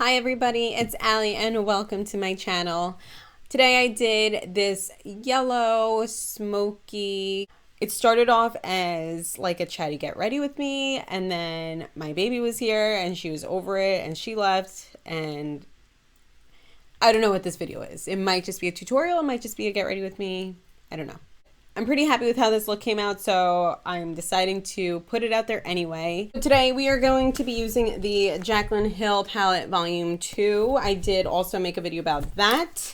Hi everybody, it's Allie and welcome to my channel. Today I did this yellow smoky. It started off as like a chatty get ready with me, and then my baby was here and she was over it and she left, and I don't know what this video is. It might just be a tutorial, it might just be a get ready with me. I don't know. I'm pretty happy with how this look came out, so I'm deciding to put it out there anyway. Today we are going to be using the Jaclyn Hill Palette Volume 2. I did also make a video about that.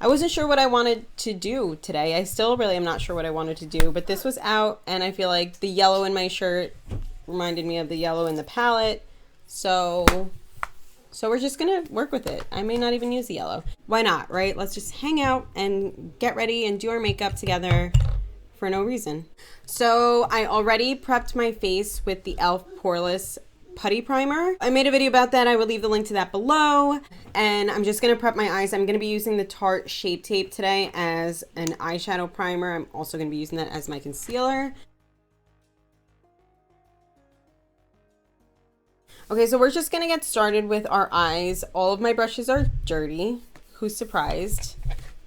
I wasn't sure what I wanted to do today. I still really am not sure what I wanted to do, but this was out and I feel like the yellow in my shirt reminded me of the yellow in the palette. So we're just gonna work with it. I may not even use the yellow. Why not, right? Let's just hang out and get ready and do our makeup together for no reason. So I already prepped my face with the e.l.f. Poreless Putty Primer. I made a video about that. I will leave the link to that below. And I'm just gonna prep my eyes. I'm gonna be using the Tarte Shape Tape today as an eyeshadow primer. I'm also gonna be using that as my concealer. Okay, so we're just gonna get started with our eyes. All of my brushes are dirty. Who's surprised?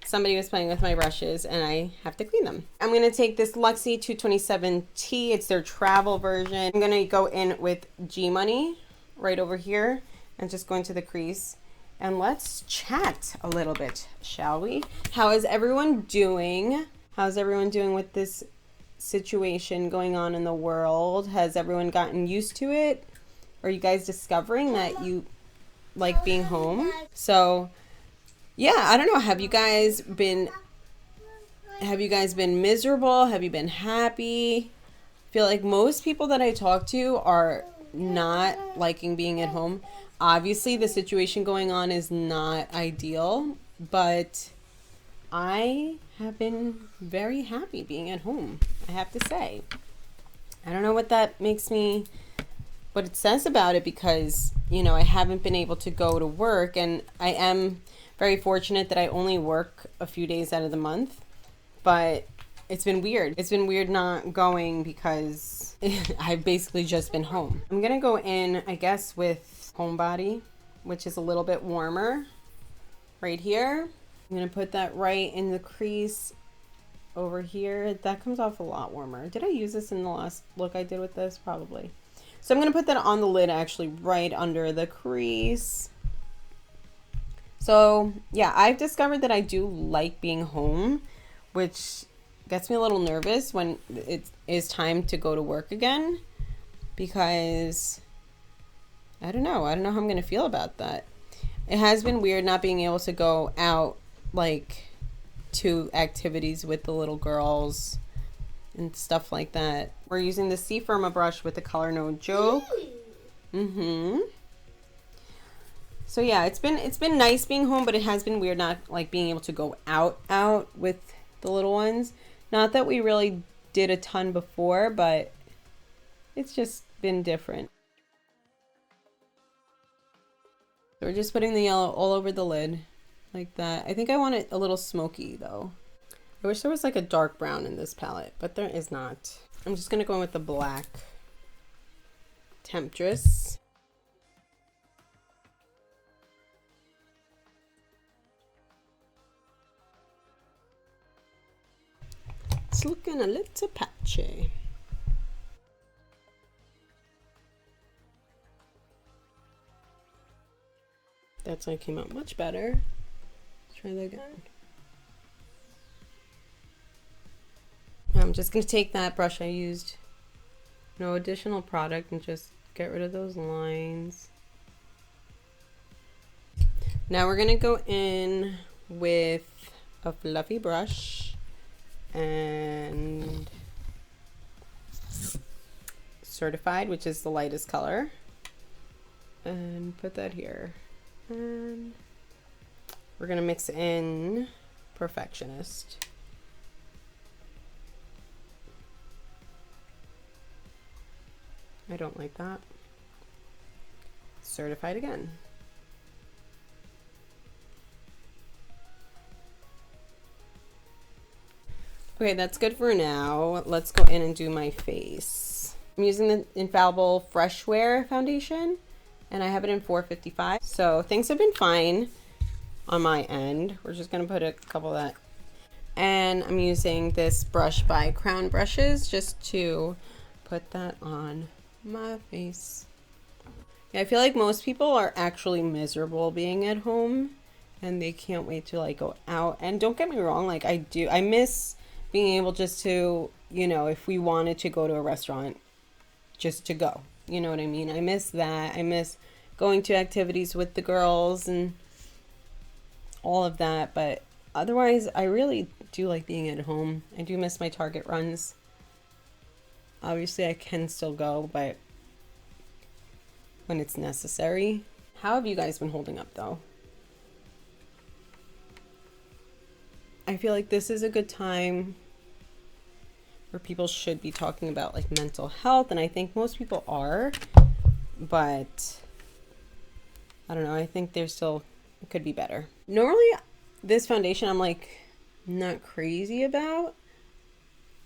Somebody was playing with my brushes and I have to clean them. I'm gonna take this Luxie 227T. It's their travel version. I'm gonna go in with G Money right over here and just go into the crease. And let's chat a little bit, shall we? How is everyone doing? How's everyone doing with this situation going on in the world? Has everyone gotten used to it? Are you guys discovering that you like being home? So yeah, I don't know. Have you guys been miserable? Have you been happy? I feel like most people that I talk to are not liking being at home. Obviously, the situation going on is not ideal, but I have been very happy being at home, I have to say. I don't know what that makes me, what it says about it, because, you know, I haven't been able to go to work, and I am very fortunate that I only work a few days out of the month, but it's been weird. It's been weird not going because I've basically just been home. I'm gonna go in, I guess, with Homebody, which is a little bit warmer right here. I'm gonna put that right in the crease over here. That comes off a lot warmer. Did I use this in the last look I did with this? Probably. So I'm gonna put that on the lid, actually, right under the crease. So yeah, I've discovered that I do like being home, which gets me a little nervous when it is time to go to work again, because I don't know how I'm gonna feel about that. It has been weird not being able to go out like to activities with the little girls and stuff like that. We're using the C Firma brush with the color No Joke. So yeah, it's been nice being home, but it has been weird not like being able to go out with the little ones. Not that we really did a ton before, but it's just been different. So we're just putting the yellow all over the lid like that. I think I want it a little smoky though. I wish there was like a dark brown in this palette, but there is not. I'm just gonna go in with the black Temptress. It's looking a little patchy. That's why it came out much better. Let's try that again. I'm just going to take that brush I used, no additional product, and just get rid of those lines. Now we're going to go in with a fluffy brush and Certified, which is the lightest color, and put that here. And we're going to mix in Perfectionist. I don't like that. Certified again. Okay, that's good for now. Let's go in and do my face. I'm using the Infallible Fresh Wear foundation. and I have it in 455. So things have been fine on my end. We're just gonna put a couple of that. And I'm using this brush by Crown Brushes just to put that on my face. Yeah, I feel like most people are actually miserable being at home and they can't wait to like go out. And don't get me wrong, like I miss being able just to, you know, if we wanted to go to a restaurant, just to go, you know what I mean? I miss that. I miss going to activities with the girls and all of that. But otherwise, I really do like being at home. I do miss my Target runs. Obviously, I can still go, but when it's necessary. How have you guys been holding up though? I feel like this is a good time where people should be talking about like mental health, and I think most people are, but I don't know, I think there's still, it could be better. Normally this foundation I'm like not crazy about.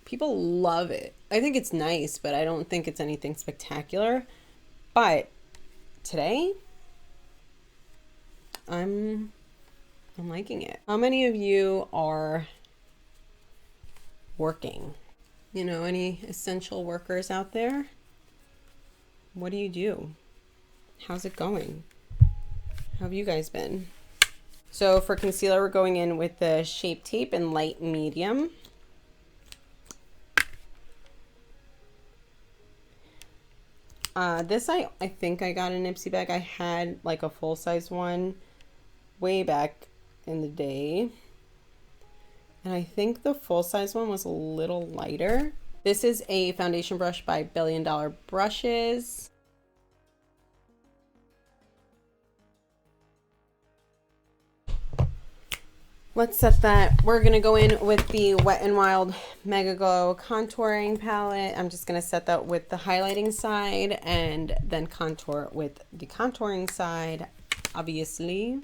People love it. I think it's nice, but I don't think it's anything spectacular. But today I'm liking it. How many of you are working? You know, any essential workers out there? What do you do? How's it going? How have you guys been? So for concealer, we're going in with the Shape Tape in light medium. This I think I got an Ipsy bag. I had like a full-size one way back in the day. And I think the full-size one was a little lighter. This is a foundation brush by Billion Dollar Brushes. Let's set that. We're going to go in with the Wet n Wild Mega Glow contouring palette. I'm just going to set that with the highlighting side and then contour with the contouring side, obviously.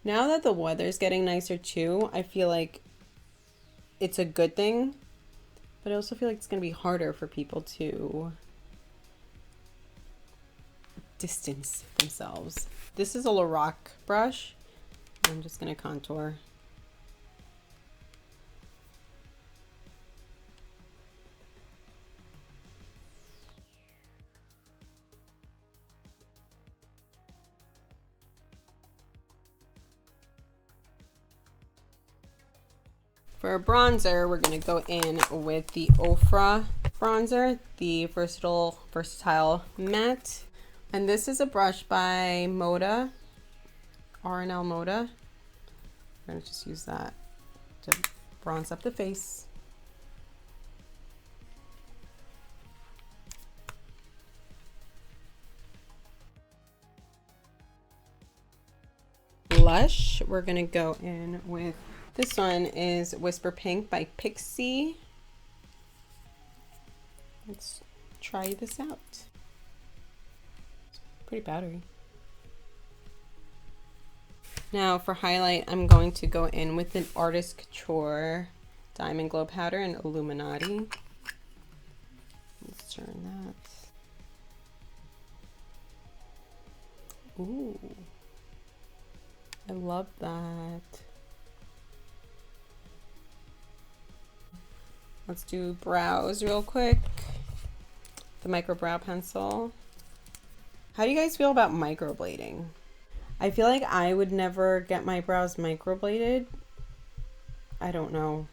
Now that the weather's getting nicer too, I feel like it's a good thing. But I also feel like it's going to be harder for people to distance themselves. This is a Loreal brush. I'm just going to contour. For a bronzer, we're going to go in with the Ofra bronzer, the Versatile Matte. And this is a brush by Moda, R&L Moda. I'm going to just use that to bronze up the face. Blush, we're going to go in with, this one is Whisper Pink by Pixi. Let's try this out. It's pretty powdery. Now for highlight, I'm going to go in with an Artist Couture Diamond Glow Powder in Illuminati. Let's turn that. Ooh, I love that. Let's do brows real quick. The micro brow pencil. How do you guys feel about microblading? I feel like I would never get my brows microbladed. I don't know.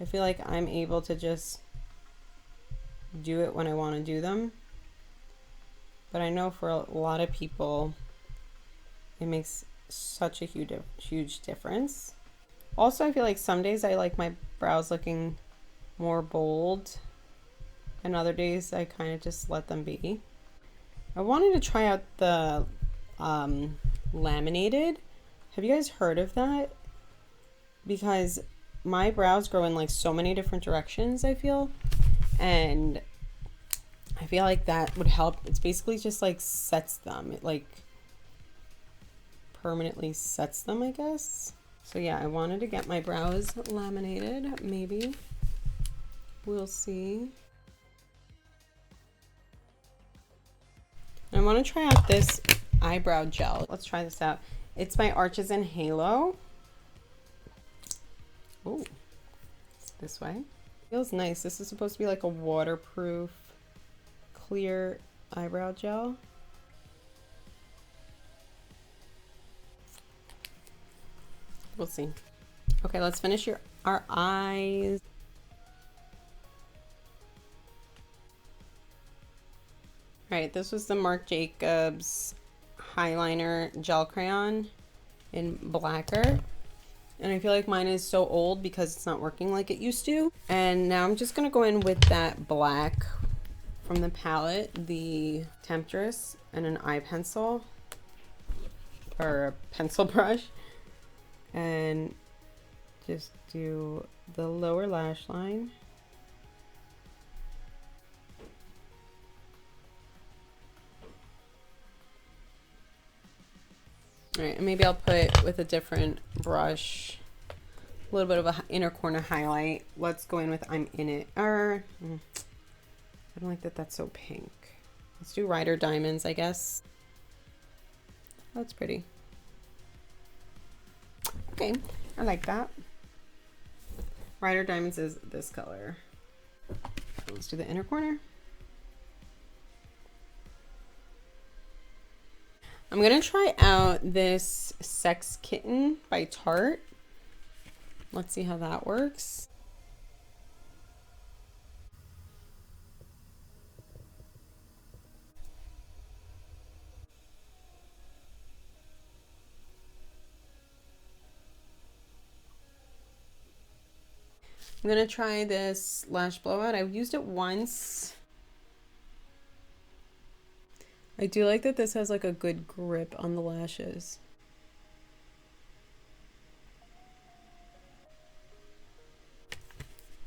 I feel like I'm able to just do it when I want to do them. But I know for a lot of people, it makes such a huge difference. Also, I feel like some days I like my brows looking more bold, and other days I kind of just let them be. I wanted to try out the laminated. Have you guys heard of that? Because my brows grow in like so many different directions, I feel, and I feel like that would help. It's basically just like sets them. It like permanently sets them, I guess. So yeah, I wanted to get my brows laminated, maybe. We'll see. I want to try out this eyebrow gel. Let's try this out. It's by Arches and Halo. Oh, this way. Feels nice. This is supposed to be like a waterproof, clear eyebrow gel. We'll see. Okay, let's finish our eyes. All right, this was the Marc Jacobs Eyeliner Gel Crayon in Blacquer. And I feel like mine is so old because it's not working like it used to. And now I'm just gonna go in with that black from the palette, the Temptress, and an eye pencil or a pencil brush, and just do the lower lash line. All right, and maybe I'll put with a different brush a little bit of a inner corner highlight. Let's go in with I'm in it. I don't like that that's so pink. Let's do Rider Diamonds, I guess. That's pretty. Okay, I like that. Rider Diamonds is this color. Let's do the inner corner. I'm gonna try out this Sex Kitten by Tarte. Let's see how that works. I'm gonna try this Lash Blowout. I've used it once. I do like that this has like a good grip on the lashes.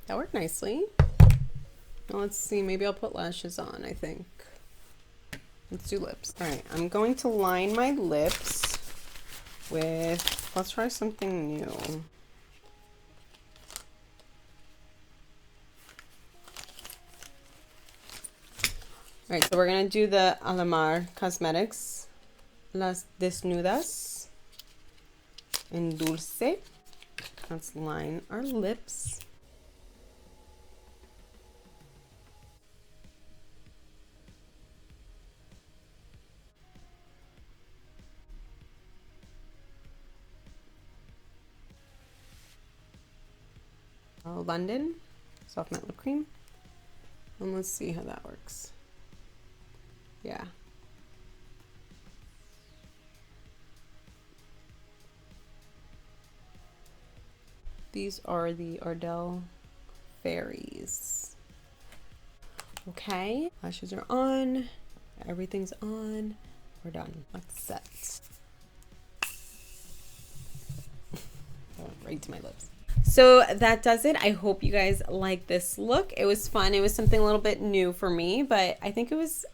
That worked nicely. Now let's see, maybe I'll put lashes on, I think. Let's do lips. All right, I'm going to line my lips with, let's try something new. All right, so we're gonna do the Alamar Cosmetics Las Desnudas in Dulce. Let's line our lips. London Soft Matte Lip Cream. And let's see how that works. Yeah. These are the Ardell Faries. Okay, lashes are on. Everything's on. We're done. Let's set. Right to my lips. So that does it. I hope you guys like this look. It was fun. It was something a little bit new for me, but I think it was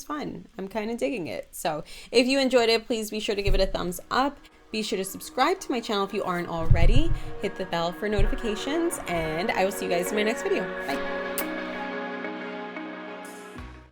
fun. I'm kind of digging it. So if you enjoyed it, please be sure to give it a thumbs up. Be sure to subscribe to my channel if you aren't already. Hit the bell for notifications, and I will see you guys in my next video. Bye.